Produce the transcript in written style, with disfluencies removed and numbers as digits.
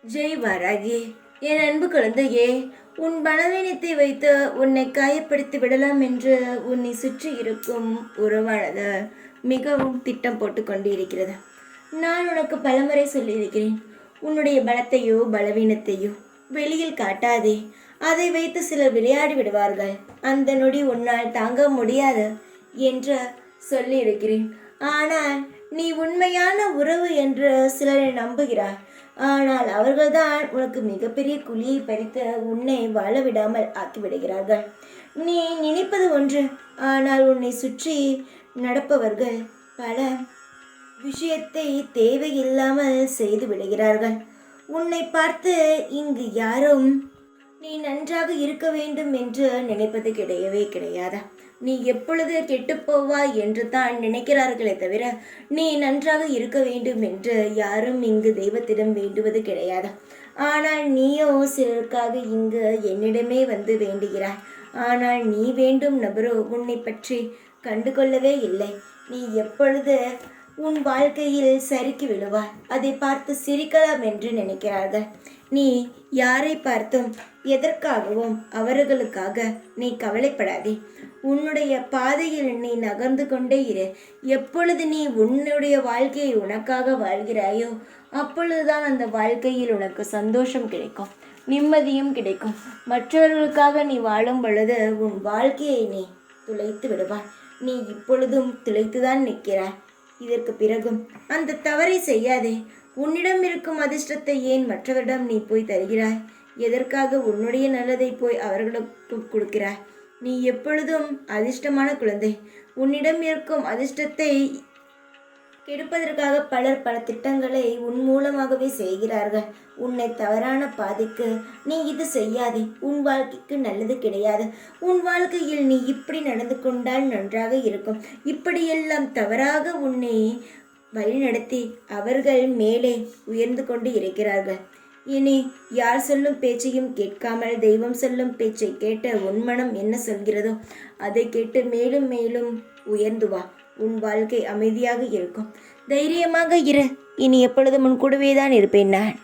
ஜெய் வாராகி, என் அன்பு குழந்தையே, உன் பலவீனத்தை வைத்து உன்னை காயப்படுத்தி விடலாம் என்று உன்னை சுற்றி இருக்கும் உறவானது மிகவும் திட்டம் போட்டு கொண்டு இருக்கிறது. நான் உனக்கு பலமுறை சொல்லியிருக்கிறேன், உன்னுடைய பலத்தையோ பலவீனத்தையோ வெளியில் காட்டாதே. அதை வைத்து சிலர் விளையாடி விடுவார்கள். அந்த நொடி உன்னால் தாங்க முடியாது என்று சொல்லியிருக்கிறேன். ஆனால் நீ உண்மையான உறவு என்று சிலரை நம்புகிறார். ஆனால் அவர்கள்தான் உனக்கு மிகப்பெரிய குழியை பறித்து உன்னை வாழ விடாமல் ஆக்கிவிடுகிறார்கள். நீ நினைப்பது ஒன்று, ஆனால் உன்னை சுற்றி நடப்பவர்கள் பல விஷயத்தை தேவையில்லாமல் செய்து விடுகிறார்கள். உன்னை பார்த்து இங்கு யாரும் நீ நன்றாக இருக்க வேண்டும் என்று நினைப்பது கிடையவே கிடையாது. நீ எப்பொழுது கெட்டுப்போவாய் என்று தான் நினைக்கிறார்களே தவிர நீ நன்றாக இருக்க வேண்டும் என்று யாரும் இங்கு தெய்வத்திடம் வேண்டுவது கிடையாது. ஆனால் நீயோ சிலருக்காக இங்கு என்னிடமே வந்து வேண்டுகிறாய். ஆனால் நீ வேண்டும் நபரோ உன்னை பற்றி கண்டுகொள்ளவே இல்லை. நீ எப்பொழுது உன் வாழ்க்கையில் சறுக்கி விழுவாய். அதை பார்த்து சிரிக்கலாம் என்று நினைக்கிறார்கள். நீ யாரை பார்த்தும் எதற்காகவும் அவர்களுக்காக நீ கவலைப்படாதே. உன்னுடைய பாதையில் நீ நகர்ந்து கொண்டே இரு. எப்பொழுது நீ உன்னுடைய வாழ்க்கையை உனக்காக வாழ்கிறாயோ அப்பொழுதுதான் அந்த வாழ்க்கையில் உனக்கு சந்தோஷம் கிடைக்கும், நிம்மதியும் கிடைக்கும். மற்றவர்களுக்காக நீ வாழும் பொழுது உன் வாழ்க்கையை நீ துளைத்து விடுவாய். நீ இப்பொழுதும் துளைத்துதான் நிற்கிறாய். இதற்கு பிறகும் அந்த தவறை செய்யாதே. உன்னிடம் இருக்கும் அதிர்ஷ்டத்தை ஏன் மற்றவரிடம் நீ போய் தருகிறாய்? எதற்காக உன்னுடைய நல்லதை போய் அவர்களுக்கு கொடுக்கிறாய்? நீ எப்பொழுதும் அதிர்ஷ்டமான குழந்தை. உன்னிடம் இருக்கும் அதிர்ஷ்டத்தை கெடுப்பதற்காக பலர் பல திட்டங்களை உன் மூலமாகவே செய்கிறார்கள். உன்னை தவறான பாதைக்கு நீ இது செய்யாதே. உன் வாழ்க்கைக்கு நல்லது கிடையாது. உன் வாழ்க்கையில் நீ இப்படி நடந்து கொண்டால் நன்றாக இருக்கும். இப்படியெல்லாம் தவறாக உன்னை வழிநடத்தி அவர்கள் மேலே உயர்ந்து கொண்டு இருக்கிறார்கள். இனி யார் சொல்லும் பேச்சையும் கேட்காமல் தெய்வம் சொல்லும் பேச்சை கேட்ட உன் மனம் என்ன சொல்கிறதோ அதை கேட்டு மேலும் மேலும் உயர்ந்து வா. உன் வாழ்க்கை அமைதியாக இருக்கும். தைரியமாக இரு. இனி எப்பொழுதும் உன் கூடவே தான் இருப்பேன் நான்.